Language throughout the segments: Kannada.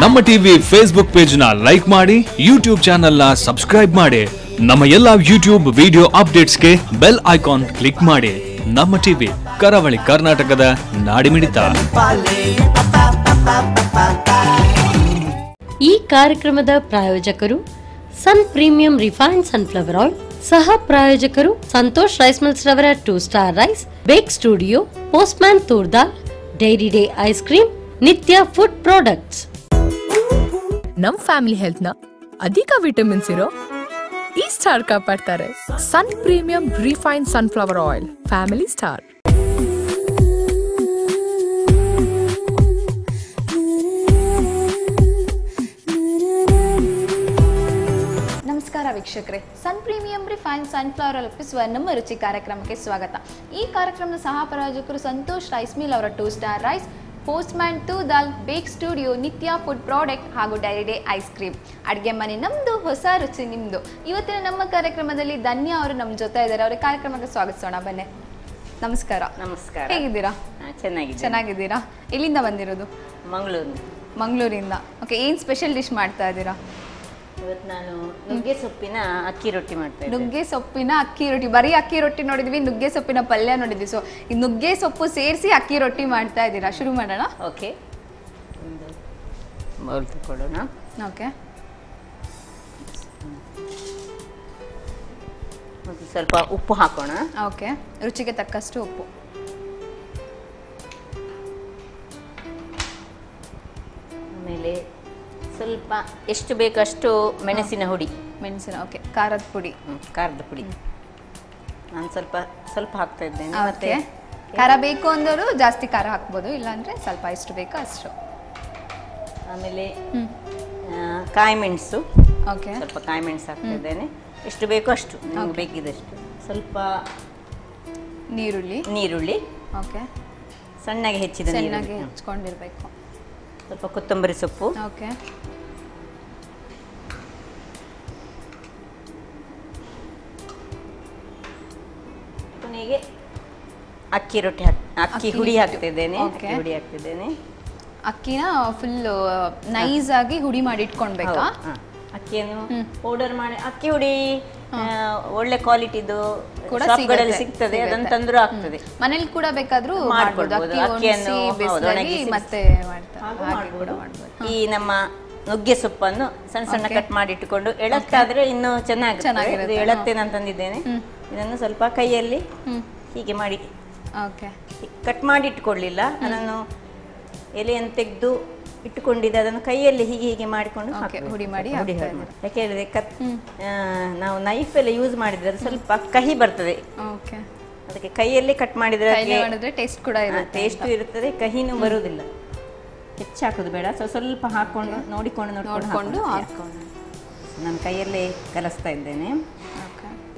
ನಮ್ಮ ಟಿವಿ ಫೇಸ್ಬುಕ್ ಪೇಜ್ ನ ಲೈಕ್ ಮಾಡಿ, ಯೂಟ್ಯೂಬ್ ಚಾನೆಲ್ ನ ಸಬ್ಸ್ಕ್ರೈಬ್ ಮಾಡಿ, ನಮ್ಮ ಎಲ್ಲಾ ಯೂಟ್ಯೂಬ್ ವಿಡಿಯೋ ಅಪ್ಡೇಟ್ಸ್ಗೆ ಬೆಲ್ ಐಕಾನ್ ಕ್ಲಿಕ್ ಮಾಡಿ. ನಮ್ಮ ಟಿವಿ ಕರಾವಳಿ ಕರ್ನಾಟಕದ ನಾಡಿಮಿಡಿತ. ಈ ಕಾರ್ಯಕ್ರಮದ ಪ್ರಾಯೋಜಕರು Sun premium refined sunflower oil, ಸಹ ಪ್ರಾಯೋಜಕರು ಸಂತೋಷ್ ರೈಸ್ ಮಿಲ್ಸ್ ರವರ 2 star rice, Bake Studio, Postman ತೂರ್ದಾಲ್, Dairy Day ice cream, Nitya food products. ನಮ್ ಫ್ಯಾಮಿಲಿ ಹೆಲ್ತ್ ನ ಅಧಿಕ ವಿಟಮಿನ್ಸ್ ಇರೋ ಈ ಸ್ಟಾರ್ ಕಾಪಾಡ್ತಾರೆ. Sun premium refined sunflower oil, family star. ನಮಸ್ಕಾರ ವೀಕ್ಷಕರೇ, ಸನ್ ಪ್ರೀಮಿಯಂ ರಿಫೈನ್ ಸನ್ಫ್ಲವರ್ ಆಯಿಲ್ ಅರ್ಪಿಸುವ ನಮ್ಮ ರುಚಿ ಕಾರ್ಯಕ್ರಮಕ್ಕೆ ಸ್ವಾಗತ. ಈ ಕಾರ್ಯಕ್ರಮದ ಸಹ ಪ್ರಾಯೋಜಕರು ಸಂತೋಷ್ ರೈಸ್ ಮಿಲ್ ಅವರ 2 ಸ್ಟಾರ್ ರೈಸ್, ಪೋಸ್ಟ್ಮ್ಯಾನ್ ತೂರ್ದಾಲ್, ಬೇಕ್ ಸ್ಟುಡಿಯೋ, ನಿತ್ಯ ಫುಡ್ ಪ್ರಾಡಕ್ಟ್ ಹಾಗೂ ಡೈರಿ ಡೇ ಐಸ್ ಕ್ರೀಮ್. ಅಡುಗೆ ಮನೆ ನಮ್ಮದು, ಹೊಸ ರುಚಿ ನಿಮ್ಮದು. ಇವತ್ತಿನ ನಮ್ಮ ಕಾರ್ಯಕ್ರಮದಲ್ಲಿ ಧನ್ಯ ಅವರು ನಮ್ಮ ಜೊತೆ ಇದ್ದಾರೆ. ಅವರ ಕಾರ್ಯಕ್ರಮಕ್ಕೆ ಸ್ವಾಗತಿಸೋಣ, ಬನ್ನಿ. ನಮಸ್ಕಾರ. ನಮಸ್ಕಾರ. ಹೇಗಿದ್ದೀರಾ? ಚೆನ್ನಾಗಿದ್ದೀರಾ? ಎಲ್ಲಿಂದ ಬಂದಿರೋದು? ಮಂಗಳೂರಿಂದ. ಓಕೆ, ಏನು ಸ್ಪೆಷಲ್ ಡಿಶ್ ಮಾಡ್ತಾ ಇದ್ದೀರಾ? ಇವತ್ತು ನಾನು ನುಗ್ಗೆ ಸೊಪ್ಪಿನ ಅಕ್ಕಿ ರೊಟ್ಟಿ ಮಾಡ್ತಾ ಇದ್ದೀನಿ. ನುಗ್ಗೆ ಸೊಪ್ಪಿನ ಅಕ್ಕಿ ರೊಟ್ಟಿ. ಬರೀ ಅಕ್ಕಿ ರೊಟ್ಟಿ ನೋಡಿದ್ವಿ, ನುಗ್ಗೆ ಸೊಪ್ಪಿನ ಪಲ್ಯ ನೋಡಿದ್ವಿ. ಸೊ ಈ ನುಗ್ಗೆ ಸೊಪ್ಪು ಸೇರಿಸಿ ಅಕ್ಕಿ ರೊಟ್ಟಿ ಮಾಡ್ತಾ ಇದ್ದೀರಾ. ಶುರು ಮಾಡೋಣ. ಓಕೆ, ಒಂದು ಬೌಲ್ ತಗೊಳ್ಳೋಣ. ಓಕೆ, ಮತ್ತು ಸ್ವಲ್ಪ ಉಪ್ಪು ಹಾಕೋಣ. ಓಕೆ, ರುಚಿಗೆ ತಕ್ಕಷ್ಟು ಉಪ್ಪು. ಆಮೇಲೆ ಸ್ವಲ್ಪ ಎಷ್ಟು ಬೇಕಷ್ಟು ಮೆಣಸಿನ ಹುಡಿ. ಓಕೆ, ಖಾರದ ಪುಡಿ. ಖಾರದ ಪುಡಿ ನಾನು ಸ್ವಲ್ಪ ಹಾಕ್ತಾ ಇದ್ದೇನೆ. ಮತ್ತೆ ಖಾರ ಬೇಕು ಅಂದವರು ಜಾಸ್ತಿ ಖಾರ ಹಾಕ್ಬೋದು, ಇಲ್ಲಾಂದ್ರೆ ಸ್ವಲ್ಪ ಎಷ್ಟು ಬೇಕೋ ಅಷ್ಟು. ಆಮೇಲೆ ಕಾಯಿ ಮೆಣಸು. ಓಕೆ, ಸ್ವಲ್ಪ ಕಾಯಿ ಮೆಣಸು ಹಾಕ್ತಾ ಇದ್ದೇನೆ. ಎಷ್ಟು ಬೇಕೋ ಅಷ್ಟು, ನಿಮ್ಗೆ ಬೇಕಿದಷ್ಟು. ಸ್ವಲ್ಪ ನೀರುಳ್ಳಿ. ಓಕೆ, ಸಣ್ಣಗೆ ಹೆಚ್ಕೊಂಡಿರ್ಬೇಕು. ಸ್ವಲ್ಪ ಕೊತ್ತಂಬರಿ ಸೊಪ್ಪು. ಓಕೆ, ಕೊನೆಗೆ ಅಕ್ಕಿ ಹುಡಿ ಹಾಕ್ತಿದ್ದೇನೆ. ಅಕ್ಕಿನ ಫುಲ್ ನೈಸ್ ಆಗಿ ಹುಡಿ ಮಾಡಿ ಇಟ್ಕೊಳ್ಬೇಕಾ? ಅಕ್ಕಿಯನ್ನು ಪೌಡರ್ ಮಾಡಿ. ಅಕ್ಕಿ ಹುಡಿ ಒಳ್ಳೆ ಕ್ವಾಲಿಟಿದು ಶಾಪ್ಗಳಲ್ಲಿ ಸಿಗ್ತದೆ, ಅದನ್ನು ತಂದ್ರು ಆಗ್ತದೆ. ಮನೇಲಿ ಕೂಡ ಬೇಕಾದ್ರೂ ಮಾಡ್ಬೋದು. ಮತ್ತೆ ಈ ನಮ್ಮ ನುಗ್ಗೆ ಸೊಪ್ಪನ್ನು ಸಣ್ಣ ಸಣ್ಣ ಕಟ್ ಮಾಡಿ ಇಟ್ಟುಕೊಂಡು, ಎಳತ್ತಾದ್ರೆ ಇನ್ನು ಚೆನ್ನಾಗಿ ಎಳತ್ತೇನೆ ತಂದಿದ್ದೇನೆ. ಇದನ್ನು ಸ್ವಲ್ಪ ಕೈಯಲ್ಲಿ ಹೀಗೆ ಮಾಡಿ ಕಟ್ ಮಾಡಿ ಇಟ್ಕೊಳ್ಳಿಲ್ಲ, ಅದನ್ನು ಎಲೆಯನ್ನು ತೆಗೆದು ಇಟ್ಟುಕೊಂಡಿದ್ದೆ. ಅದನ್ನು ಕೈಯಲ್ಲಿ ಹೀಗೆ ಮಾಡಿಕೊಂಡು ಹುಡಿ ಮಾಡಿ. ಯಾಕೆ ಹೇಳಿದ್ರೆ ನಾವು ನೈಫ್ ಎಲ್ಲ ಯೂಸ್ ಮಾಡಿದ್ರೆ ಅದು ಸ್ವಲ್ಪ ಕಹಿ ಬರ್ತದೆ. ಅದಕ್ಕೆ ಕೈಯಲ್ಲಿ ಕಟ್ ಮಾಡಿದ್ರೆ ಟೇಸ್ಟ್ ಕೂಡ ಟೇಸ್ಟ್ ಇರುತ್ತದೆ, ಕಹಿನೂ ಬರುವುದಿಲ್ಲ. ಹೆಚ್ಚು ಹಾಕೋದು ಬೇಡ, ಸ್ವಲ್ಪ ಹಾಕೊಂಡು ನೋಡಿಕೊಂಡು ನಾನು ಕೈಯಲ್ಲೇ ಕಲಿಸ್ತಾ ಇದ್ದೇನೆ.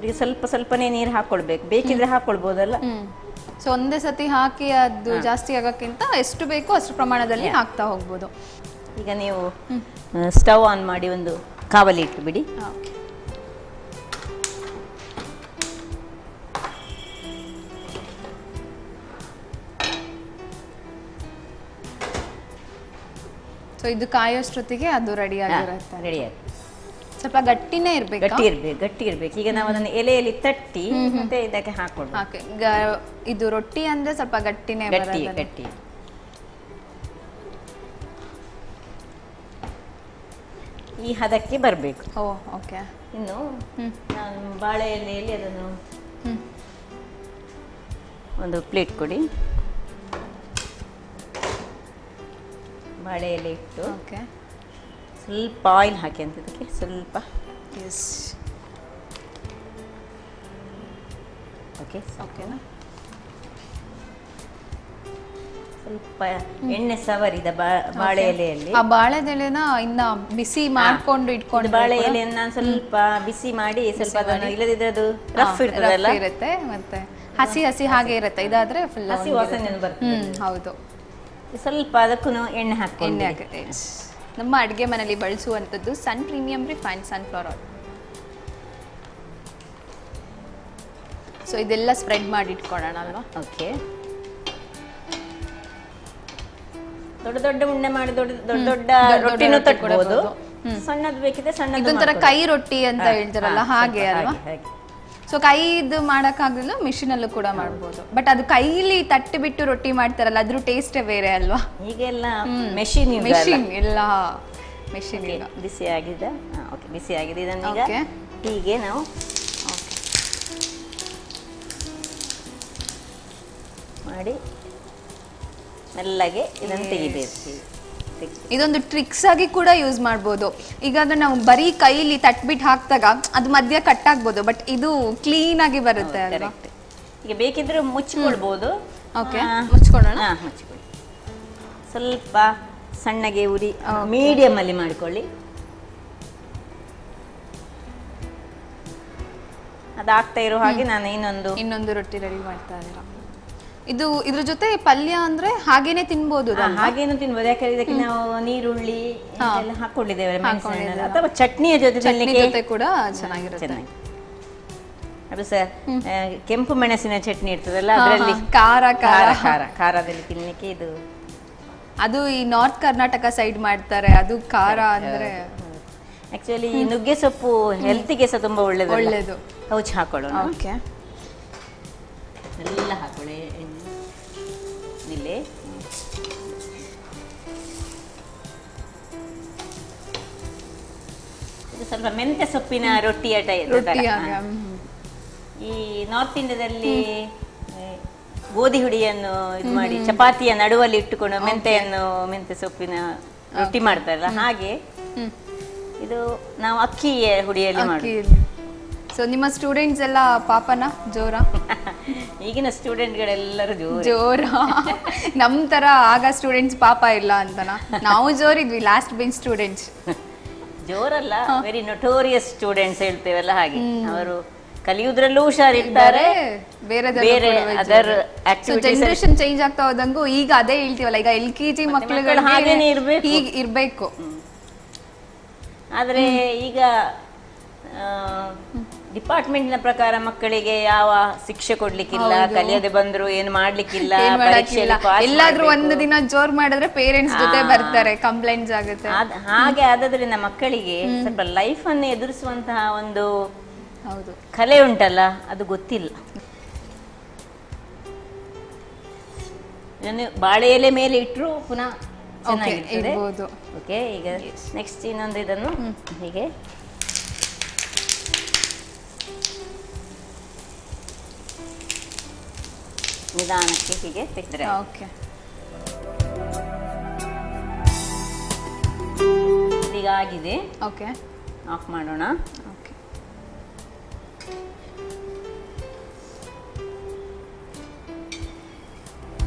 ಈಗ ಸ್ವಲ್ಪನೇ ನೀರು ಹಾಕೊಳ್ಬೇಕು, ಬೇಕಿದ್ರೆ ಹಾಕೊಳ್ಬೋದಲ್ಲ. ಸೊ ಒಂದೇ ಸತಿ ಹಾಕಿ ಅದು ಜಾಸ್ತಿ ಆಗೋಕ್ಕಿಂತ ಎಷ್ಟು ಬೇಕೋ ಅಷ್ಟು ಪ್ರಮಾಣದಲ್ಲಿ ಹಾಕ್ತಾ ಹೋಗ್ಬೋದು. ಈಗ ನೀವು ಸ್ಟವ್ ಆನ್ ಮಾಡಿ ಒಂದು ಕಾವಲಿ ಇಟ್ಟು ಬಿಡಿ. ಸೊ ಇದು ಕಾಯೋಷ್ಟೊತ್ತಿಗೆ ಅದು ರೆಡಿ ಆಗಿರುತ್ತೆ. ಸ್ವಲ್ಪ ಗಟ್ಟಿನೇ ಇರ್ಬೇಕು. ಗಟ್ಟಿ ಇರ್ಬೇಕು. ಈಗ ನಾವು ಅದನ್ನು ಎಲೆಯಲ್ಲಿ ತಟ್ಟಿ ಮತ್ತೆ ಇದಕ್ಕೆ ಹಾಕೊಂಡು. ಇದು ರೊಟ್ಟಿ ಅಂದ್ರೆ ಸ್ವಲ್ಪ ಗಟ್ಟಿನೇ ಗಟ್ಟಿ. ಈ ಹದಕ್ಕೆ ಬರಬೇಕು. ಓಕೆ, ಇನ್ನು ನಾನು ಬಾಳೆ ಎಲೆಯಲ್ಲಿ ಅದನ್ನು ಒಂದು ಪ್ಲೇಟ್ ಕೊಡಿ. ಬಾಳೆ ಎಲೆ ಇಟ್ಟು ಸ್ವಲ್ಪ ಆಯಿಲ್ ಹಾಕಿ ಅಂತದಕ್ಕೆ ಸ್ವಲ್ಪ. ಓಕೆನಾ? ಸ್ವಲ್ಪ ಎಣ್ಣೆ ಸವರಿದ ಬಾಳೆ ಎಲೆಯಲ್ಲಿ, ಆ ಬಾಳೆ ಎಲೆನ ಇನ್ನ ಬಿಸಿ ಮಾಡ್ಕೊಂಡು ಇಟ್ಕೊಂಡು, ಬಾಳೆ ಎಲೆಯನ್ನು ನಾನು ಸ್ವಲ್ಪ ಬಿಸಿ ಮಾಡಿ ಸ್ವಲ್ಪ ಅದನ್ನು, ಇಲ್ಲದಿದ್ರೆ ಅದು ರಫ್ ಇರುತ್ತೆ, ಮತ್ತೆ ಹಸಿ ಹಾಗೆ ಇರುತ್ತೆ. ಇದಾದ್ರೆ ಫುಲ್ ಹಸಿ ವಾಸನೆ ಬರ್ತದೆ. ಹೌದು. ಸ್ವಲ್ಪ ಅದಕ್ಕೂ ಎಣ್ಣೆ ಹಾಕಿ. ನಮ್ಮ ಅಡುಗೆ ಮನೆಯಲ್ಲಿ ಬಳಸುವಂಥದ್ದು Sun premium refined sunflower oil. So ಇದೆಲ್ಲ ಸ್ಪ್ರೆಡ್ ಮಾಡಿ ಇಟ್ಕೊಳ್ಳೋಣ ಅಲ್ವಾ? ಓಕೆ. ದೊಡ್ಡ ದೊಡ್ಡ ಉಂಡೆ ಮಾಡಿ ದೊಡ್ಡ ದೊಡ್ಡ ರೊಟ್ಟಿನೂ ತಟ್ಬೋದು. ಸಣ್ಣದು ಬೇಕಿದ್ರೆ ಸಣ್ಣ, ಇದೊಂಥರ ಕೈ ರೊಟ್ಟಿ ಅಂತ ಹೇಳ್ತಾರಲ್ಲ ಹಾಗೆ ಅಲ್ವಾ? ಸೊ ಕೈದು ಮಾಡಕ್ಕಾಗಲ್ಲ, ಮಿಷಿನ್ ಅಲ್ಲೂ ಕೂಡ ಮಾಡ್ಬೋದು. ಬಟ್ ಅದು ಕೈಲಿ ತಟ್ಟಿ ಬಿಟ್ಟು ರೊಟ್ಟಿ ಮಾಡ್ತಾರಲ್ಲ ಅದ್ರ ಟೇಸ್ಟೇ ಬೇರೆ ಅಲ್ವಾ? ಈಗೆಲ್ಲ ಮೆಷಿನ್ ಎಲ್ಲ ಮೆಷಿನ್ ಈಗ ಬಿಸಿ ಆಗಿದೆ. ಓಕೆ, ಬಿಸಿ ಆಗಿದೆ. ಇದನ್ನೀಗ ಹೀಗೆ ನಾವು ಮಾಡಿ ಮೆಲ್ಲಗೆ ಇದನ್ನು ತೆಗಿಬೇಕು. ಇದೊಂದು ಟ್ರಿಕ್ಸ್ ಆಗಿ ಕೂಡ ಯೂಸ್ ಮಾಡ್ಬೋದು. ಈಗ ಅಂದ್ರೆ ನಾವು ಬರೀ ಕೈಲಿ ತಟ್ಬಿಟ್ಟು ಹಾಕ್ದಾಗ ಅದು ಮಧ್ಯ ಕಟ್ ಆಗ್ಬೋದು, ಬಟ್ ಇದು ಕ್ಲೀನ್ ಆಗಿ ಬರುತ್ತೆ ಅಲ್ವಾ? ಈಗ ಬೇಕಿದ್ರೆ ಮುಚ್ಚಿಕೊಳ್ಬೋದು. ಓಕೆ, ಮುಚ್ಕೊಳ್ಳೋಣ. ಮುಚ್ಚಿಕೊಳ್ಳಿ. ಸ್ವಲ್ಪ ಸಣ್ಣಗೆ ಉರಿ ಮೀಡಿಯಂ ಅಲ್ಲಿ ಮಾಡಿಕೊಳ್ಳಿ. ಅದಾಗ್ತಾ ಇರೋ ಹಾಗೆ ನಾನು ಇನ್ನೊಂದು ರೊಟ್ಟಿ ರೆಡಿ ಮಾಡ್ತಾ ಇದ್ದೀರಾ. ಇದು ಇದ್ರ ಜೊತೆ ಪಲ್ಯ ಅಂದ್ರೆ ಹಾಗೇನೆ ತಿನ್ಬೋದು? ಹಾಗೇನು ತಿನ್ಬೋದು, ಯಾಕಂದ್ರೆ ಇದಕ್ಕೆ ನಾವು ನೀರುಳ್ಳಿ ಎಲ್ಲ ಹಾಕೊಂಡಿದ್ದೇವೆ, ಅಥವಾ ಚಟ್ನಿಯ ಜೊತೆ ಕೂಡ ಚೆನ್ನಾಗಿರುತ್ತೆ. ಅದು ಸಹ ಕೆಂಪು ಮೆಣಸಿನ ಚಟ್ನಿ ಇರ್ತದಲ್ಲ, ಅದರಲ್ಲಿ ಖಾರದಲ್ಲಿ ತಿನ್ಲಿಕ್ಕೆ ಇದು. ಅದು ಈ ನಾರ್ತ್ ಕರ್ನಾಟಕ ಸೈಡ್ ಮಾಡ್ತಾರೆ, ಅದು ಖಾರ ಅಂದ್ರೆ. ಆಕ್ಚುಲಿ ನುಗ್ಗೆ ಸೊಪ್ಪು ಹೆಲ್ತ್ಗೆ ಸಹ ತುಂಬಾ ಒಳ್ಳೇದು. ಕೌಚ್ ಹಾಕೊಳ್ಳೋಣ. ಎಲ್ಲ ಹಾಕೊಳ್ಳಿ ಇಲ್ಲಿ. ಇದು ಸ್ವಲ್ಪ ಮೆಂತ್ಯ ಸೊಪ್ಪಿನ ರೊಟ್ಟಿಯ ಈ ನಾರ್ತ್ ಇಂಡಿಯಾದಲ್ಲಿ ಗೋಧಿ ಹುಡಿಯನ್ನು ಇದು ಮಾಡಿ ಚಪಾತಿಯ ನಡುವಲ್ಲಿ ಇಟ್ಟುಕೊಂಡು ಮೆಂತ್ಯ ಸೊಪ್ಪಿನ ರೊಟ್ಟಿ ಮಾಡ್ತಾರಲ್ಲ ಹಾಗೆ ಇದು ನಾವು ಅಕ್ಕಿಯ ಹುಡಿಯಲ್ಲಿ ಮಾಡ್ತೀವಿ. ಸೊ ನಿಮ್ಮ ಸ್ಟೂಡೆಂಟ್ಸ್ ಎಲ್ಲ ಪಾಪನ ಜೋರ? ಈಗಿನ ಸ್ಟೂಡೆಂಟ್ಗಳೆಲ್ಲರೂ ಜೋರ. ನಮ್ ತರ ಆಗ ಸ್ಟೂಡೆಂಟ್ಸ್ ಪಾಪ ಇಲ್ಲ ಅಂತನಾ? ನಾವು ಜೋರಿದ್ವಿ, ಲಾಸ್ಟ್ ಬೆಂಚ್ ಸ್ಟೂಡೆಂಟ್ಸ್. ಜೋರಲ್ಲ, ವೆರಿ ನೊಟೋರಿಯಸ್ ಸ್ಟೂಡೆಂಟ್ಸ್ ಹೇಳ್ತೇವಲ್ಲ ಹಾಗೆ. ಅವರು ಕಲಿಯುವುದ್ರಲ್ಲೂ ಹುಷಾರಿರ್ತಾರೆ, ಬೇರೆ ಅದರ್ ಆಕ್ಟಿವಿಟೀಸ್. ಜನರೇಷನ್ ಚೇಂಜ್ ಆಗ್ತಾ ಹೋದಂಗೂ ಈಗ ಅದೇ ಹೇಳ್ತೀವಲ್ಲ, ಈಗ LKG ಮಕ್ಕಳುಗಳು ಹಾಗೇನೆ ಇರ್ಬೇಕು. ಆದ್ರೆ ಈಗ ಡಿಪಾರ್ಟ್ಮೆಂಟ್ ನ ಪ್ರಕಾರ ಮಕ್ಕಳಿಗೆ ಯಾವ ಶಿಕ್ಷೆ ಕೊಡ್ಲಿಕ್ಕಿಲ್ಲ, ಕಲಿಯದೆ ಬಂದ್ರು ಏನು ಮಾಡ್ಲಿಕ್ಕಿಲ್ಲ. ಎಲ್ಲಾದ್ರೂ ಒಂದು ದಿನ ಜೋರ್ ಮಾಡಿದ್ರೆ ಪೇರೆಂಟ್ಸ್ ಜೊತೆ ಬರ್ತಾರೆ, ಕಂಪ್ಲೇಂಟ್ಸ್ ಆಗುತ್ತೆ. ಹಾಗೆ ಆದ್ರಿಂದ ಮಕ್ಕಳಿಗೆ ಸ್ವಲ್ಪ ಲೈಫ್ ಅನ್ನು ಎದುರಿಸುವಂತಹ ಒಂದು ಕಲೆ ಉಂಟಲ್ಲ, ಅದು ಗೊತ್ತಿಲ್ಲ. ಬಾಳೆ ಎಲೆ ಮೇಲೆ ಇಟ್ರು ಪುನಃ ಚೆನ್ನಾಗಿರ್ತದೆ. ಓಕೆ, ಈಗ ನೆಕ್ಸ್ಟ್ ಇನ್ನೊಂದು ಇದನ್ನು ಹೀಗೆ ನಿಧಾನಕ್ಕೆ ಹೀಗೆ ತೆಗೆದ್ರೆ ಈಗ ಆಗಿದೆ. ಓಕೆ, ಆಫ್ ಮಾಡೋಣ. ಓಕೆ,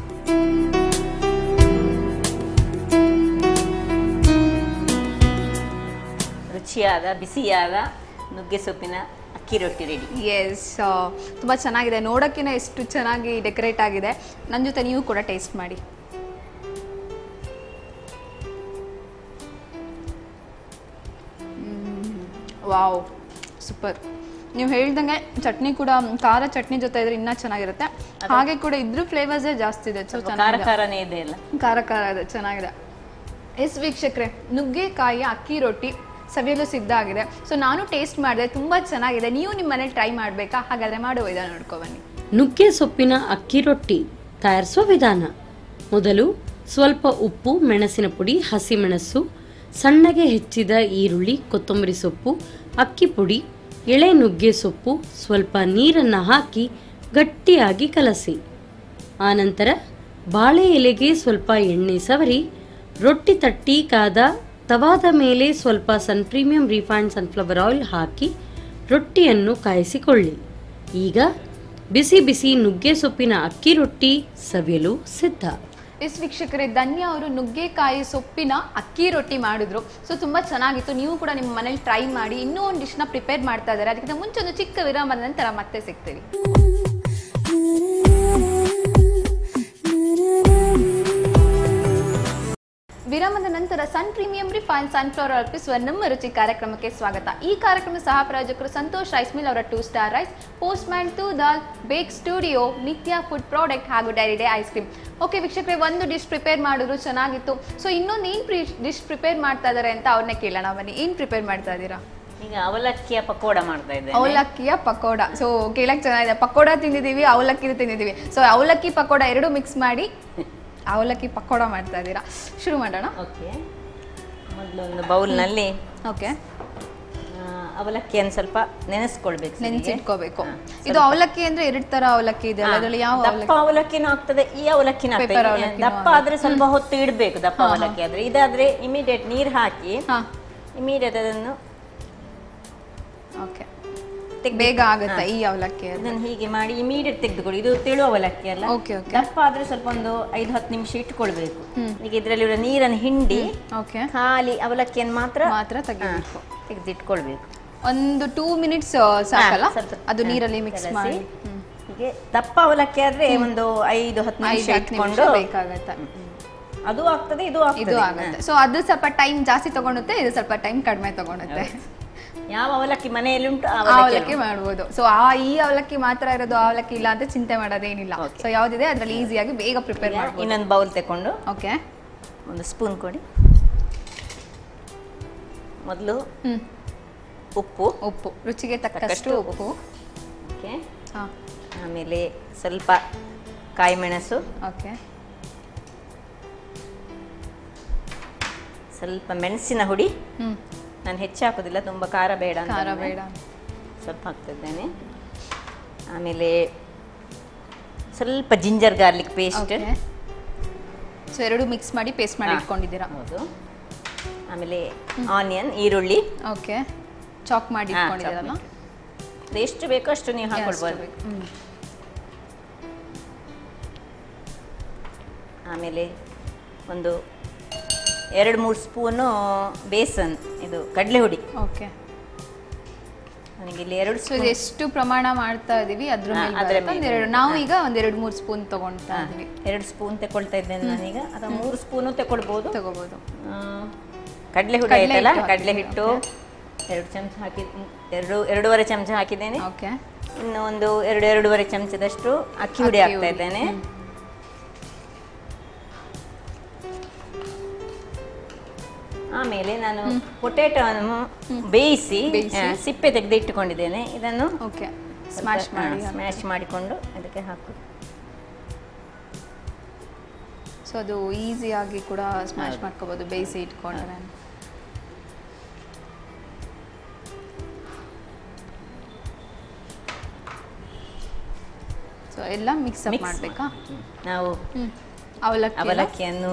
ರುಚಿಯಾದ ಬಿಸಿಯಾದ ನುಗ್ಗೆ ಸೊಪ್ಪಿನ ಅಕ್ಕಿ ರೊಟ್ಟಿ ರೆಡಿ. ಎಸ್, ತುಂಬ ಚೆನ್ನಾಗಿದೆ. ನೋಡೋಕ್ಕಿಂತ ಎಷ್ಟು ಚೆನ್ನಾಗಿ ಡೆಕೋರೇಟ್ ಆಗಿದೆ. ನನ್ನ ಜೊತೆ ನೀವು ಕೂಡ ಟೇಸ್ಟ್ ಮಾಡಿ. Wow, super. ನೀವು ಹೇಳ್ದಂಗೆ ಚಟ್ನಿ ಕೂಡ ಖಾರ ಚಟ್ನಿ ಜೊತೆ ಇದ್ರೆ ಇನ್ನೂ ಚೆನ್ನಾಗಿರುತ್ತೆ. ಹಾಗೆ ಕೂಡ ಇದ್ರ ಫ್ಲೇವರ್ಸೇ ಜಾಸ್ತಿ ಇದೆ. ಖಾರನೇ ಇದೆ, ಖಾರ ಇದೆ, ಚೆನ್ನಾಗಿದೆ. ಎಸ್ ವೀಕ್ಷಕರೇ, ನುಗ್ಗೆಕಾಯಿಯ ಅಕ್ಕಿ ರೊಟ್ಟಿ ಸವಿಯಲು ಸಿದ್ಧ ಆಗಿದೆ. ಸೊ ನಾನು ಟೇಸ್ಟ್ ಮಾಡಿದೆ, ತುಂಬ ಚೆನ್ನಾಗಿದೆ. ನೀವು ನಿಮ್ಮ ಮನೇಲಿ ಟ್ರೈ ಮಾಡಬೇಕಾ? ಹಾಗಾದರೆ ಮಾಡುವ ವಿಧಾನ ನೋಡ್ಕೊಬನ್ನಿ. ನುಗ್ಗೆ ಸೊಪ್ಪಿನ ಅಕ್ಕಿ ರೊಟ್ಟಿ ತಯಾರಿಸುವ ವಿಧಾನ. ಮೊದಲು ಸ್ವಲ್ಪ ಉಪ್ಪು, ಮೆಣಸಿನ ಪುಡಿ, ಹಸಿಮೆಣಸು, ಸಣ್ಣಗೆ ಹೆಚ್ಚಿದ ಈರುಳ್ಳಿ, ಕೊತ್ತಂಬರಿ ಸೊಪ್ಪು, ಅಕ್ಕಿ ಪುಡಿ, ಎಳೆ ನುಗ್ಗೆ ಸೊಪ್ಪು, ಸ್ವಲ್ಪ ನೀರನ್ನು ಹಾಕಿ ಗಟ್ಟಿಯಾಗಿ ಕಲಸಿ. ಆನಂತರ ಬಾಳೆ ಎಲೆಗೆ ಸ್ವಲ್ಪ ಎಣ್ಣೆ ಸವರಿ ರೊಟ್ಟಿ ತಟ್ಟಿ ಕಾದ ತವಾದ ಮೇಲೆ ಸ್ವಲ್ಪ ಸನ್ ಪ್ರೀಮಿಯಂ ರಿಫೈನ್ಡ್ ಸನ್ಫ್ಲವರ್ ಆಯಿಲ್ ಹಾಕಿ ರೊಟ್ಟಿಯನ್ನು ಕಾಯಿಸಿಕೊಳ್ಳಿ. ಈಗ ಬಿಸಿ ಬಿಸಿ ನುಗ್ಗೆ ಸೊಪ್ಪಿನ ಅಕ್ಕಿ ರೊಟ್ಟಿ ಸವಿಯಲು ಸಿದ್ಧ. ಎಸ್ ವೀಕ್ಷಕರೇ, ಧನ್ಯ ಅವರು ನುಗ್ಗೆಕಾಯಿ ಸೊಪ್ಪಿನ ಅಕ್ಕಿ ರೊಟ್ಟಿ ಮಾಡಿದ್ರು. ಸೊ ತುಂಬ ಚೆನ್ನಾಗಿತ್ತು. ನೀವು ಕೂಡ ನಿಮ್ಮ ಮನೇಲಿ ಟ್ರೈ ಮಾಡಿ. ಇನ್ನೂ ಒಂದು ಡಿಶ್ನ ಪ್ರಿಪೇರ್ ಮಾಡ್ತಾ ಇದ್ದಾರೆ. ಅದಕ್ಕಿಂತ ಮುಂಚೆ ಒಂದು ಚಿಕ್ಕ ವಿರಾಮದ ನಂತರ ಮತ್ತೆ ಸಿಗ್ತೀವಿ. ವಿರಾಮದ ನಂತರ ಸನ್ ಪ್ರೀಮಿಯಂ ರಿಫೈನ್ ಸನ್ಫ್ಲವರ್ ಅರ್ಪಿಸುವ ನಮ್ಮ ರುಚಿ ಕಾರ್ಯಕ್ರಮಕ್ಕೆ ಸ್ವಾಗತ. ಈ ಕಾರ್ಯಕ್ರಮದ ಸಹ ಪ್ರಾಯೋಜಕರು ಸಂತೋಷ್ ರೈಸ್ ಮಿಲ್ ಅವರ 2 ಸ್ಟಾರ್ ರೈಸ್, ಪೋಸ್ಟ್ಮ್ಯಾನ್ ಟು ದಾಲ್, ಬೇಕ್ ಸ್ಟುಡಿಯೋ, ನಿತ್ಯ ಫುಡ್ ಪ್ರಾಡಕ್ಟ್ ಹಾಗೂ dairy Day ice cream. Okay ವೀಕ್ಷಕರೇ, ಒಂದು ಡಿಶ್ ಪ್ರಿಪೇರ್ ಮಾಡಿದ್ರು ಚೆನ್ನಾಗಿತ್ತು. ಸೊ ಇನ್ನೊಂದು ಏನು ಡಿಶ್ ಪ್ರಿಪೇರ್ ಮಾಡ್ತಾ ಇದ್ದಾರೆ ಅಂತ ಅವ್ರನ್ನೇ ಕೇಳೋಣ ಬನ್ನಿ. ಏನು ಪ್ರಿಪೇರ್ ಮಾಡ್ತಾ ಇದ್ದೀರಾ? ಈಗ ಅವಲಕ್ಕಿಯ ಪಕೋಡ ಮಾಡ್ತಾ ಇದ್ದೇನೆ. ಅವಲಕ್ಕಿಯ ಪಕೋಡ. ಸೊ ಕೇಳಕ್ ಚೆನ್ನಾಗಿದೆ. ಪಕೋಡ ತಿಂದಿದ್ದೀವಿ, ಅವಲಕ್ಕಿ ತಿಂದಿದ್ದೀವಿ. ಸೊ ಅವಲಕ್ಕಿ ಪಕೋಡ ಎರಡು ಮಿಕ್ಸ್ ಮಾಡಿ ಅವಲಕ್ಕಿ ಪಕೋಡ ಮಾಡ್ತಾ ಇದ್ದೀರಾ. ಶುರು ಮಾಡೋಣ. ಓಕೆ, ಮೊದಲು ಒಂದು ಬೌಲ್ನಲ್ಲಿ ಓಕೆ ಅವಲಕ್ಕಿಯನ್ನು ಸ್ವಲ್ಪ ನೆನೆಸ್ಕೊಳ್ಬೇಕು, ನೆನೆಸಿಟ್ಕೋಬೇಕು. ಇದು ಅವಲಕ್ಕಿ ಅಂದ್ರೆ 2 ತರ ಅವಲಕ್ಕಿ ಇದೆ, ಅದರಲ್ಲಿ ಯಾವ ದಪ್ಪ ಅವಲಕ್ಕಿನೂ ಆಗ್ತದೆ, ಈ ಅವಲಕ್ಕಿನೂ ಆಗ್ತದೆ. ದಪ್ಪ ಆದ್ರೆ ಸ್ವಲ್ಪ ಹೊತ್ತು ಇಡಬೇಕು, ದಪ್ಪ ಅವಲಕ್ಕಿ ಆದ್ರೆ. ಇದಾದ್ರೆ ಇಮಿಡಿಯೇಟ್ ನೀರು ಹಾಕಿ ಇಮಿಡಿಯೇಟ್ ಅದನ್ನು ಓಕೆ ಬೇಗ ಆಗುತ್ತೆ ಈ ಅವಲಕ್ಕಿ. ಅದನ್ನು ಹೀಗೆ ಮಾಡಿ ಇಮಿಡಿಯೇಟ್ ತೆಗೆದುಕೊಳ್ಳಿ. ಇದು ತೆಳು ಅವಲಕ್ಕಿ ಅಲ್ಲ, ದಪ್ಪ ಆದ್ರೆ ಸ್ವಲ್ಪ ಒಂದು 5-10 ನಿಮಿಷ ಇಟ್ಕೊಳ್ಬೇಕು. ಈಗ ಇದರಲ್ಲಿ ನೀರನ್ನು ಹಿಂಡಿ ಖಾಲಿ ಅವಲಕ್ಕಿಯನ್ನು ಮಾತ್ರ ತೆಗೆದಿಟ್ಕೊಳ್ಬೇಕು. ಒಂದು 2 ಮಿನಿಟ್ಸ್ ಸಾಕಲ್ಲ ಅದು ನೀರಲ್ಲಿ ಮಿಕ್ಸ್ ಮಾಡಿ. ಹೀಗೆ ದಪ್ಪ ಅವಲಕ್ಕಿ ಆದ್ರೆ ಒಂದು 5-10 ನಿಮಿಷ ಇಟ್ಕೊಂಡು ಬೇಕಾಗತ್ತೆ. ಅದು ಆಗ್ತದೆ, ಇದು ಆಗುತ್ತೆ. ಸೊ ಅದು ಸ್ವಲ್ಪ ಟೈಮ್ ಜಾಸ್ತಿ ತಗೊಳುತ್ತೆ, ಇದು ಸ್ವಲ್ಪ ಟೈಮ್ ಕಡಿಮೆ ತಗೊಳುತ್ತೆ. ಯಾವ ಅವಲಕ್ಕಿ ಮನೆಯಲ್ಲಿ ಉಂಟು ಅವಲಕ್ಕಿ ಮಾಡ್ಬೋದು. ಸೊ ಈ ಅವಲಕ್ಕಿ ಮಾತ್ರ ಇರೋದು, ಅವಲಕ್ಕಿ ಇಲ್ಲ ಅಂತ ಚಿಂತೆ ಮಾಡೋದೇನಿಲ್ಲ. ಸೊ ಯಾವ್ದಿದೆ ಅದ್ರಲ್ಲಿ ಈಸಿಯಾಗಿ ಬೇಗ ಪ್ರಿಪೇರ್ ಮಾಡ್ಬೋದು. ಇನ್ನೊಂದು ಬೌಲ್ ತಕೊಂಡು ಓಕೆ ಒಂದು ಸ್ಪೂನ್ ಕೊಡಿ. ಮೊದಲು ಉಪ್ಪು ರುಚಿಗೆ ತಕ್ಕಷ್ಟು ಉಪ್ಪು. ಓಕೆ, ಆಮೇಲೆ ಸ್ವಲ್ಪ ಕಾಯಿ ಮೆಣಸು. ಓಕೆ, ಸ್ವಲ್ಪ ಮೆಣಸಿನ ಹುಡಿ. ನಾನು ಹೆಚ್ಚು ಹಾಕೋದಿಲ್ಲ, ತುಂಬ ಖಾರ ಬೇಡ ಅಂತ ಸ್ವಲ್ಪ ಹಾಕ್ತಿದ್ದೇನೆ. ಆಮೇಲೆ ಸ್ವಲ್ಪ ಜಿಂಜರ್ ಗಾರ್ಲಿಕ್ ಪೇಸ್ಟ್. ಸೊ ಎರಡು ಮಿಕ್ಸ್ ಮಾಡಿ ಪೇಸ್ಟ್ ಮಾಡಿ ಇಟ್ಕೊಂಡಿದ್ದೀರಾ? ಹೌದು. ಆಮೇಲೆ ಆನಿಯನ್, ಈರುಳ್ಳಿ. ಓಕೆ, ಚಾಪ್ ಮಾಡಿ ಇಟ್ಕೊಂಡಿದ್ದೀರಲ್ಲ, ಎಷ್ಟು ಬೇಕೋ ಅಷ್ಟು ನೀವು ಹಾಕೊಳ್ಬೋದು. ಆಮೇಲೆ ಒಂದು 2-3 ಸ್ಪೂನು ಬೇಸನ್, ಇದು ಕಡಲೆ ಹುಡಿ. ಓಕೆ, ನನಗೆ ಇಲ್ಲಿ 2 ಸ್ಪೂನ್. ಎಷ್ಟು ಪ್ರಮಾಣ ಮಾಡ್ತಾ ಇದೀವಿ ಅದ್ರ ಮೇಲೆ ನಾವು ಈಗ ಒಂದು 2-3 ಸ್ಪೂನ್ ತಗೊಳ್ತಾ ಇದೀವಿ. 2 ಸ್ಪೂನ್ ತಗೊಳ್ತಾ ಇದ್ದೇನೆ ನಾನೀಗ. ಅಥವಾ 3 ಸ್ಪೂನು ತಗೊಳ್ಬೋದು. ಕಡಲೆ ಹುಡಿ ಆಯ್ತಲ್ಲ, ಕಡಲೆ ಹಿಟ್ಟು 2 ಚಮಚ ಹಾಕಿ 2.5 ಚಮಚ ಹಾಕಿದ್ದೇನೆ. ಓಕೆ, ಇನ್ನು ಒಂದು 2-2.5 ಚಮಚದಷ್ಟು ಅಕ್ಕಿ ಹುಡಿ ಹಾಕ್ತಾ ಇದ್ದೇನೆ. ಆಮೇಲೆ ನಾನು ಪೊಟೇಟೋವನ್ನು ಬೇಯಿಸಿ ಸಿಪ್ಪೆ ತೆಗೆದು ಇಟ್ಟುಕೊಂಡಿದ್ದೇನೆ. ಇದನ್ನು ಸ್ಮ್ಯಾಶ್ ಮಾಡಿಕೊಂಡು ಅದಕ್ಕೆ ಹಾಕು. ಸೊ ಅದು ಈಸಿಯಾಗಿ ಕೂಡ ಸ್ಮ್ಯಾಶ್ ಮಾಡ್ಕೋಬಹುದು ಬೇಯಿಸಿ ಇಟ್ಕೊಂಡ್ರೆ. ಸೊ ಎಲ್ಲ ಮಿಕ್ಸ್ ಮಾಡಬೇಕಾ? ನಾವು ಅವಲಕ್ಕಿಯನ್ನು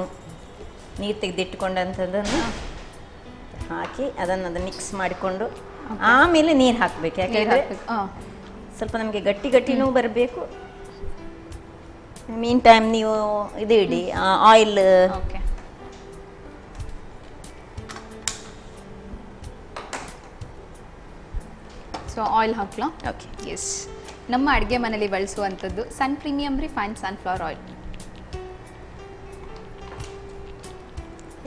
ನೀರು ತೆಗೆದಿಟ್ಟುಕೊಂಡಂಥದ್ದನ್ನು ಹಾಕಿ ಅದನ್ನು ಮಿಕ್ಸ್ ಮಾಡಿಕೊಂಡು ಆಮೇಲೆ ನೀರು ಹಾಕಬೇಕು. ಯಾಕೆಂದರೆ ಸ್ವಲ್ಪ ನಮಗೆ ಗಟ್ಟಿನೂ ಬರಬೇಕು. ಮೀನ್ ಟೈಮ್ ನೀವು ಇದು ಇಡಿ ಆಯಿಲ್. ಸೊ ಆಯಿಲ್ ಹಾಕ್ಲಾ? Okay, yes. ನಮ್ಮ ಅಡುಗೆ ಮನೆಯಲ್ಲಿ ಬಳಸುವಂಥದ್ದು Sun premium refined sunflower oil.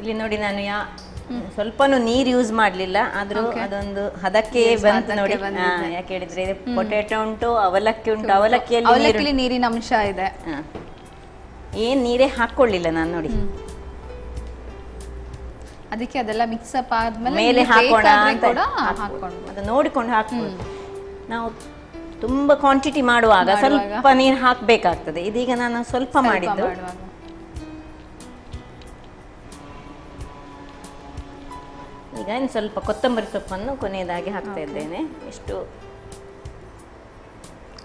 ಇಲ್ಲಿ ನೋಡಿ, ನಾನು ಸ್ವಲ್ಪನೂ ನೀರು ಯೂಸ್ ಮಾಡಲಿಲ್ಲ, ಆದರೂ ಅದೊಂದು ಹದಕ್ಕೆ ಬಂತು ನೋಡಿ. ಯಾಕೆ ಹೇಳಿದ್ರೆ ಪೊಟೇಟೊ ಉಂಟು, ಅವಲಕ್ಕಿ ಉಂಟು, ಅವಲಕ್ಕಿಯಲ್ಲಿ ನೀರಿನ ಅಂಶ ಇದೆ. ಏನು ನೀರೇ ಹಾಕೊಳ್ಳಿಲ್ಲ ನಾನು ನೋಡಿ. ಅದಕ್ಕೆ ಅದೆಲ್ಲ ಮಿಕ್ಸ್ ಅಪ್ ಆದ್ಮೇಲೆ ಮೇಲೆ ಹಾಕೋಣ ಅಂತ ಅದು ನೋಡಿಕೊಂಡು ಹಾಕ್ಬೋದು. ನಾವು ತುಂಬ ಕ್ವಾಂಟಿಟಿ ಮಾಡುವಾಗ ಸ್ವಲ್ಪ ನೀರು ಹಾಕಬೇಕಾಗ್ತದೆ. ಇದೀಗ ನಾನು ಸ್ವಲ್ಪ ಮಾಡಿದ್ದು. ಈಗ ಇನ್ನು ಸ್ವಲ್ಪ ಕೊತ್ತಂಬರಿ ಸೊಪ್ಪನ್ನು ಕೊನೆಯದಾಗಿ ಹಾಕ್ತಾ ಇದ್ದೇನೆ. ಎಷ್ಟು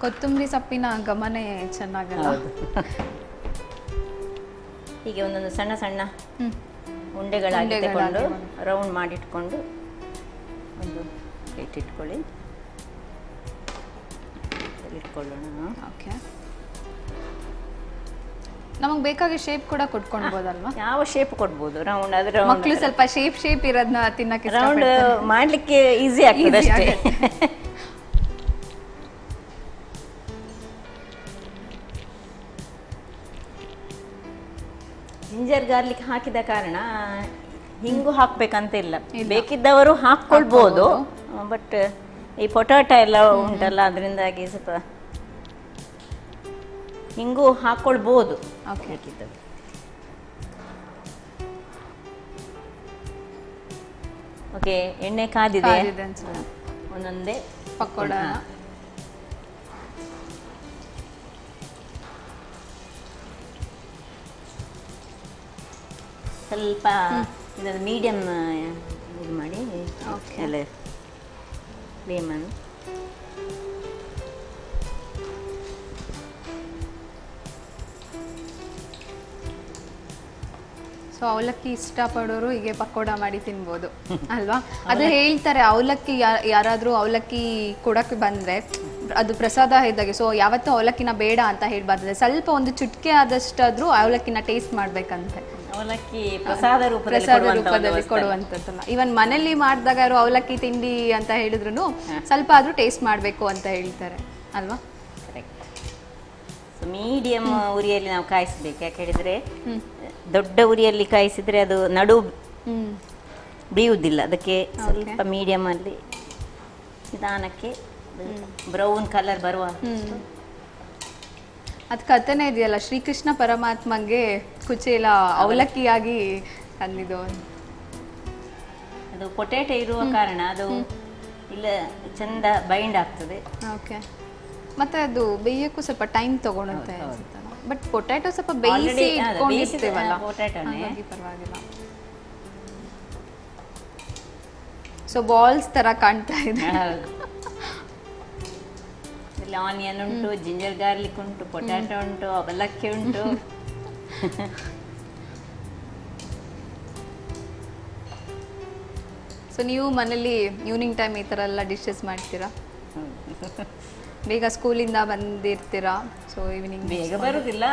ಕೊತ್ತಂಬರಿ ಸೊಪ್ಪಿನ ಗಮನೇ ಚೆನ್ನಾಗಲ್ಲ. ಹೀಗೆ ಒಂದೊಂದು ಸಣ್ಣ ಸಣ್ಣ ಉಂಡೆಗಳಾಗಿ ತಗೊಂಡು ರೌಂಡ್ ಮಾಡಿಟ್ಕೊಂಡು ಒಂದು ಪ್ಲೇಟ್ ಇಟ್ಕೊಳ್ಳಿ, ಇಟ್ಕೊಳ್ಳೋಣ. ಓಕೆ, ನಮಗೆ ಬೇಕಾಗಿ ಶೇಪ್ ಕೂಡ ಕೊಟ್ಕೊಳ್ಬೋದಲ್ವಾ? ಯಾವ ಶೇಪ್ ಕೊಡ್ಬೋದು. ರೌಂಡ್ ಆದ್ರೆ ಮಕ್ಕಳು ಸ್ವಲ್ಪ ಶೇಪ್ ಇರೋದನ್ನ ತಿನ್ನಕ್ಕೆ ರೌಂಡ್ ಮಾಡ್ಲಿಕ್ಕೆ ಈಸಿ ಆಗ್ತದೆ ಅಷ್ಟೇ. ಜಿಂಜರ್ ಜಿಂಜರ್ ಗಾರ್ಲಿಕ್ ಹಾಕಿದ ಕಾರಣ ಹಿಂಗು ಹಾಕ್ಬೇಕಂತ ಇಲ್ಲ, ಬೇಕಿದ್ದವರು ಹಾಕ್ಕೊಳ್ಬೋದು. ಬಟ್ ಈ ಪೊಟಾಟೊ ಎಲ್ಲ ಉಂಟಲ್ಲ ಅದರಿಂದಾಗಿ ಸ್ವಲ್ಪ ಹಿಂಗು ಹಾಕ್ಕೊಳ್ಬೋದು. ಬೇಕಿದ್ದವರು ಓಕೆ. ಎಣ್ಣೆ ಕಾದಿದೆ, ಒಂದೊಂದೇ ಪಕೋಡ ಸ್ವಲ್ಪ ಇದನ್ನು ಮೀಡಿಯಮ್ ಇದು ಮಾಡಿ ಎಲ್ಲ ಫ್ಲೇಮನ್ನು. ಸೊ ಅವಲಕ್ಕಿ ಇಷ್ಟಪಡೋರು ಹೀಗೆ ಪಕೋಡ ಮಾಡಿ ತಿನ್ಬೋದು ಅಲ್ವಾ? ಅದೇ ಹೇಳ್ತಾರೆ ಅವಲಕ್ಕಿ ಯಾರಾದರೂ ಅವಲಕ್ಕಿ ಕೊಡಕ್ಕೆ ಬಂದರೆ ಅದು ಪ್ರಸಾದ ಇದ್ದಾಗೆ. ಸೊ ಯಾವತ್ತೂ ಅವಲಕ್ಕಿನ ಬೇಡ ಅಂತ ಹೇಳ್ಬಾರ್ದು, ಸ್ವಲ್ಪ ಒಂದು ಚುಟ್ಕೆ ಆದಷ್ಟಾದ್ರೂ ಅವಲಕ್ಕಿನ ಟೇಸ್ಟ್ ಮಾಡ್ಬೇಕಂತೆ. ಅವಲಕ್ಕಿ ಪ್ರಸಾದ ರೂಪದಲ್ಲಿ ಕೊಡುವಂಥದ್ದಲ್ಲ. ಈವನ್ ಮನೇಲಿ ಮಾಡಿದಾಗ ಯಾರು ಅವಲಕ್ಕಿ ತಿಂಡಿ ಅಂತ ಹೇಳಿದ್ರು ಸ್ವಲ್ಪ ಆದ್ರೂ ಟೇಸ್ಟ್ ಮಾಡಬೇಕು ಅಂತ ಹೇಳ್ತಾರೆ ಅಲ್ವಾ? ಸೊ ಮೀಡಿಯಂ ಉರಿಯಲ್ಲಿ ನಾವು ಕಾಯಿಸ್ಬೇಕು. ಯಾಕೆ ಹೇಳಿದ್ರೆ ದೊಡ್ಡ ಉರಿಯಲ್ಲಿ ಕಾಯಿಸಿದ್ರೆ ಅದು ನಡು ಬೇಯುವುದಿಲ್ಲ. ಅದಕ್ಕೆ ಸ್ವಲ್ಪ ಮೀಡಿಯಂ ಅಲ್ಲಿ ನಿಧಾನಕ್ಕೆ ಬ್ರೌನ್ ಕಲರ್ ಬರುವ. ಅದು ಕಥೆನೇ ಇದೆಯಲ್ಲ, ಶ್ರೀಕೃಷ್ಣ ಪರಮಾತ್ಮಗೆ ಕುಚೇಲ ಅವಲಕ್ಕಿಯಾಗಿ ತಂದಿದ್ದು. ಅದು ಪೊಟ್ಯಾಟೊ ಇರುವ ಕಾರಣ ಅದು ಇಲ್ಲ ಚಂದ ಬೈಂಡ್ ಆಗ್ತದೆ. ಓಕೆ. ಮತ್ತೆ ಅದು ಬೇಯಕ್ಕೂ ಸ್ವಲ್ಪ ಟೈಮ್ ತಗೊಳುತ್ತೆ. ಬಟ್ ಪೊಟ್ಯಾಟೊ ಸ್ವಲ್ಪ ಬೇಯಿಸಿ ಇಟ್ಕೊಂಡಿರ್ತೀವಲ್ಲ, ಹಾಗಾಗಿ ಪರವಾಗಿಲ್ಲ. ಸೊ ಬಾಲ್ಸ್ ತರ ಕಾಣ್ತಾ ಇದೆ. ಆನಿಯನ್ ಉಂಟು, ಜಿಂಜರ್ ಗಾರ್ಲಿಕ್ ಉಂಟು, ಪೊಟ್ಯಾಟೊ ಉಂಟು, ಅವಲಕ್ಕಿ ಉಂಟು. ಸೊ ನೀವು ಮನೇಲಿ ಈವ್ನಿಂಗ್ ಟೈಮ್ ಈ ಥರ ಎಲ್ಲ ಡಿಶಸ್ ಮಾಡ್ತೀರಾ? ಬೇಗ ಸ್ಕೂಲಿಂದ ಬಂದಿರ್ತೀರಾ? ಸೊ ಈವ್ನಿಂಗ್ ಬೇಗ ಬರುವುದಿಲ್ಲ,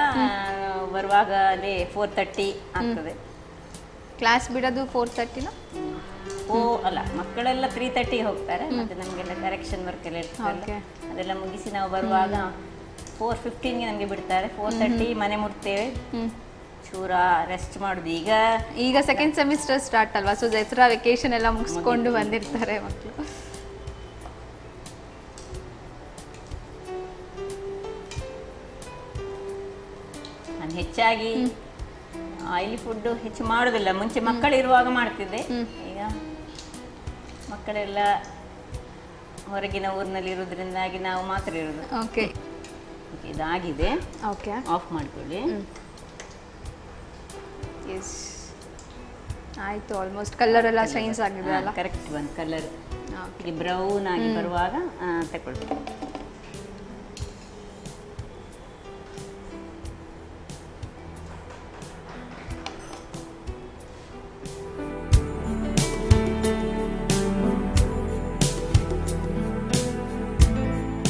ಬರುವಾಗ ಅದೇ 4:30 ಆಗ್ತದೆ. ಕ್ಲಾಸ್ ಬಿಡೋದು 4:30ನ? ಅಲ್ಲ, ಮಕ್ಕಳೆಲ್ಲ 3:30 ಹೋಗ್ತಾರೆ. ಮತ್ತೆ ನಮಗೆಲ್ಲ ಕರೆಕ್ಷನ್ ವರ್ಕ್ ಎಲ್ಲ ಇರ್ತದೆ, ಅದೆಲ್ಲ ಮುಗಿಸಿ ನಾವು ಬರುವಾಗ 4:15ಗೆ ನಮಗೆ ಬಿಡ್ತಾರೆ. 4:30 ಮನೆ ಮುಟ್ತೇವೆ, ಚೂರ ರೆಸ್ಟ್ ಮಾಡುದು. ಈಗ ಸೆಕೆಂಡ್ ಸೆಮಿಸ್ಟರ್ ಸ್ಟಾರ್ಟ್ ಅಲ್ವಾ? ಸೊ ದಸರಾ ವೆಕೇಶನ್ ಎಲ್ಲ ಮುಗಿಸ್ಕೊಂಡು ಬಂದಿರ್ತಾರೆ ಮಕ್ಕಳು. ನಾನು ಹೆಚ್ಚಾಗಿ ಆಯಿಲಿ ಫುಡ್ ಹೆಚ್ಚು ಮಾಡೋದಿಲ್ಲ. ಮುಂಚೆ ಮಕ್ಕಳಿರುವಾಗ ಮಾಡ್ತಿದ್ದೆ, ಈಗ ಮಕ್ಕಳೆಲ್ಲ ಹೊರಗಿನ ಊರಿನಲ್ಲಿ ಇರೋದ್ರಿಂದಾಗಿ ನಾವು ಮಾತ್ರ ಇರೋದು. ಓಕೆ, ಇದಾಗಿದೆ. ಓಕೆ, ಆಫ್ ಮಾಡ್ಕೊಳ್ಳಿ. ಎಸ್, ಆಯಿತು. ಆಲ್ಮೋಸ್ಟ್ ಕಲರ್ ಎಲ್ಲ ಚೇಂಜ್ ಆಗಿದೆ ಅಲ್ಲ? ಕರೆಕ್ಟ್ ಒಂದು ಕಲರ್ ಹೀಗೆ ಬ್ರೌನ್ ಆಗಿ ಬರುವಾಗ ತಗೊಳ್ಬೇಕು.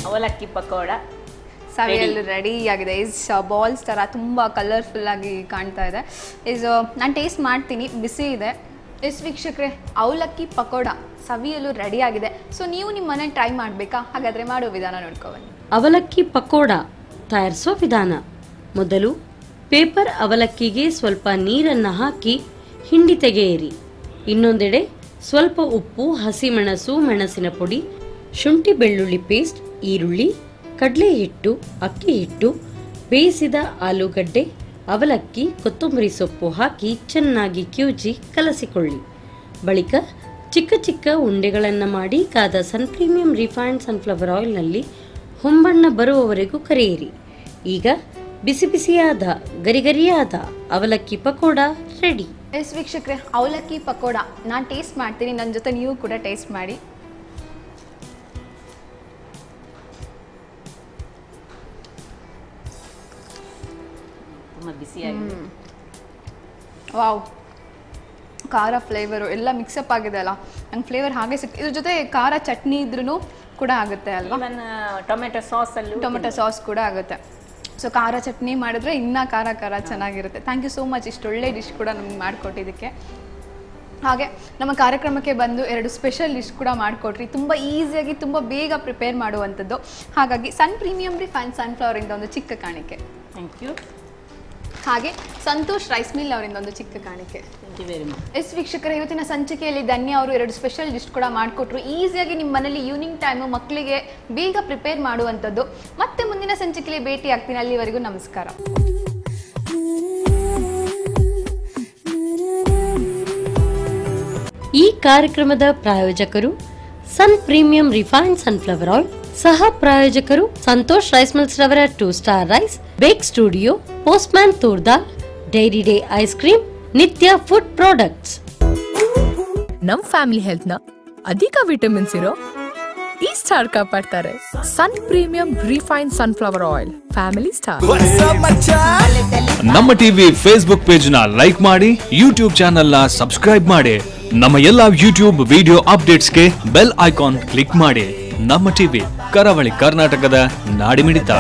ಅವಲಕ್ಕಿ ಪಕೋಡ ಸವಿಯಲು ರೆಡಿ ಆಗಿದೆ. ಬಾಲ್ಸ್ ಥರ ತುಂಬ ಕಲರ್ಫುಲ್ ಆಗಿ ಕಾಣ್ತಾ ಇದೆ. ನಾನು ಟೇಸ್ಟ್ ಮಾಡ್ತೀನಿ, ಬಿಸಿ ಇದೆ. ವೀಕ್ಷಕರೇ, ಅವಲಕ್ಕಿ ಪಕೋಡ ಸವಿಯಲು ರೆಡಿ ಆಗಿದೆ. ಸೊ ನೀವು ನಿಮ್ಮ ಮನೆ ಟ್ರೈ ಮಾಡಬೇಕಾ? ಹಾಗಾದರೆ ಮಾಡೋ ವಿಧಾನ ನೋಡ್ಕೊಬನ್ನಿ. ಅವಲಕ್ಕಿ ಪಕೋಡ ತಯಾರಿಸೋ ವಿಧಾನ: ಮೊದಲು ಪೇಪರ್ ಅವಲಕ್ಕಿಗೆ ಸ್ವಲ್ಪ ನೀರನ್ನು ಹಾಕಿ ಹಿಂಡಿ ತೆಗೆಯಿರಿ. ಇನ್ನೊಂದೆಡೆ ಸ್ವಲ್ಪ ಉಪ್ಪು, ಹಸಿಮೆಣಸು, ಮೆಣಸಿನ ಪುಡಿ, ಶುಂಠಿ ಬೆಳ್ಳುಳ್ಳಿ ಪೇಸ್ಟ್, ಈರುಳ್ಳಿ, ಕಡಲೆ ಹಿಟ್ಟು, ಅಕ್ಕಿ ಹಿಟ್ಟು, ಬೇಯಿಸಿದ ಆಲೂಗಡ್ಡೆ, ಅವಲಕ್ಕಿ, ಕೊತ್ತಂಬರಿ ಸೊಪ್ಪು ಹಾಕಿ ಚೆನ್ನಾಗಿ ಕಿವುಚಿ ಕಲಸಿಕೊಳ್ಳಿ. ಬಳಿಕ ಚಿಕ್ಕ ಚಿಕ್ಕ ಉಂಡೆಗಳನ್ನು ಮಾಡಿ ಕಾದ ಸನ್ ಪ್ರೀಮಿಯಂ ರಿಫೈನ್ಡ್ ಸನ್ಫ್ಲವರ್ ಆಯಿಲ್ನಲ್ಲಿ ಹೊಂಬಣ್ಣ ಬರುವವರೆಗೂ ಕರಿಯಿರಿ. ಈಗ ಬಿಸಿ ಬಿಸಿಯಾದ ಗರಿಗರಿಯಾದ ಅವಲಕ್ಕಿ ಪಕೋಡ ರೆಡಿ. ವೀಕ್ಷಕರೇ, ಅವಲಕ್ಕಿ ಪಕೋಡ ನಾನು ಟೇಸ್ಟ್ ಮಾಡ್ತೀನಿ, ನನ್ನ ಜೊತೆ ನೀವು ಕೂಡ ಟೇಸ್ಟ್ ಮಾಡಿ. ಬಿಸಿಯಾಗಿ ವಾವ್, ಖಾರ ಫ್ಲೇವರು ಎಲ್ಲ ಮಿಕ್ಸಪ್ ಆಗಿದೆ ಅಲ್ಲ, ನಂಗೆ ಫ್ಲೇವರ್ ಹಾಗೆ ಇದ್ರ ಜೊತೆ ಖಾರ ಚಟ್ನಿ ಇದ್ರೂ ಕೂಡ ಆಗುತ್ತೆ ಅಲ್ವಾ? ಟೊಮೆಟೊ ಸಾಸ್ ಕೂಡ ಆಗುತ್ತೆ. ಸೊ ಖಾರ ಚಟ್ನಿ ಮಾಡಿದ್ರೆ ಇನ್ನೂ ಖಾರ ಖಾರ ಚೆನ್ನಾಗಿರುತ್ತೆ. ಥ್ಯಾಂಕ್ ಯು ಸೋ ಮಚ್, ಇಷ್ಟೊಳ್ಳೆ ಡಿಶ್ ಕೂಡ ನಮ್ಗೆ ಮಾಡಿಕೊಟ್ಟಿದ್ದಕ್ಕೆ. ಹಾಗೆ ನಮ್ಮ ಕಾರ್ಯಕ್ರಮಕ್ಕೆ ಬಂದು 2 ಸ್ಪೆಷಲ್ ಡಿಶ್ ಕೂಡ ಮಾಡಿಕೊಟ್ರಿ. ತುಂಬ ಈಸಿಯಾಗಿ ತುಂಬ ಬೇಗ ಪ್ರಿಪೇರ್ ಮಾಡುವಂಥದ್ದು. ಹಾಗಾಗಿ ಸನ್ ಪ್ರೀಮಿಯಂ ರಿಫೈನ್ಡ್ ಸನ್ಫ್ಲವರಿಂದ ಒಂದು ಚಿಕ್ಕ ಕಾಣಿಕೆ. Thank you. ಹಾಗೆ ಸಂತೋಷ್ ರೈಸ್ ಮಿಲ್ ಅವರಿಂದ ಒಂದು ಚಿಕ್ಕ ಕಾಣಿಕೆ. ಎಸ್ ವೀಕ್ಷಕರ, ಇವತ್ತಿನ ಸಂಚಿಕೆಯಲ್ಲಿ ಧನ್ಯ ಅವರು 2 ಸ್ಪೆಷಲ್ ಡಿಶ್ ಕೂಡ ಮಾಡಿಕೊಟ್ರು. ಈಸಿಯಾಗಿ ನಿಮ್ಮ ಮನೇಲಿ ಈವ್ನಿಂಗ್ ಟೈಮು ಮಕ್ಕಳಿಗೆ ಬೇಗ ಪ್ರಿಪೇರ್ ಮಾಡುವಂಥದ್ದು. ಮತ್ತೆ ಮುಂದಿನ ಸಂಚಿಕೆಯಲ್ಲಿ ಭೇಟಿ ಆಗ್ತೀನಿ. ಅಲ್ಲಿವರೆಗೂ ನಮಸ್ಕಾರ. ಈ ಕಾರ್ಯಕ್ರಮದ ಪ್ರಾಯೋಜಕರು Sun premium refined sunflower oil, ಸಹ ಪ್ರಾಯೋಜಕರು ಸಂತೋಷ್ ರೈಸ್ ಮಿಲ್ಸ್ ರವರ 2 star rice, Bake Studio, Postman ತೂರ್ದಾಲ್, Dairy Day ice cream, Nitya food products. ನಮ್ ಫ್ಯಾಮಿಲಿ ಹೆಲ್ತ್ ನ ಅಧಿಕ ವಿಟಮಿನ್ಸ್ ಇರೋ ಈ ಸ್ಟಾರ್ ಕಾಪಾಡ್ತಾರೆ. Sun premium refined sunflower oil, family star. ನಮ್ಮ ಟಿವಿ ಫೇಸ್ಬುಕ್ ಪೇಜ್ ನ ಲೈಕ್ ಮಾಡಿ, ಯೂಟ್ಯೂಬ್ ಚಾನೆಲ್ ನ ಸಬ್ಸ್ಕ್ರೈಬ್ ಮಾಡಿ. ನಮ್ಮ ಎಲ್ಲಾ ಯೂಟ್ಯೂಬ್ ವಿಡಿಯೋ ಅಪ್ಡೇಟ್ಸ್ಗೆ ಬೆಲ್ ಐಕಾನ್ ಕ್ಲಿಕ್ ಮಾಡಿ. ನಮ್ಮ ಟಿವಿ, ಕರಾವಳಿ ಕರ್ನಾಟಕದ ನಾಡಿಮಿಡಿತ.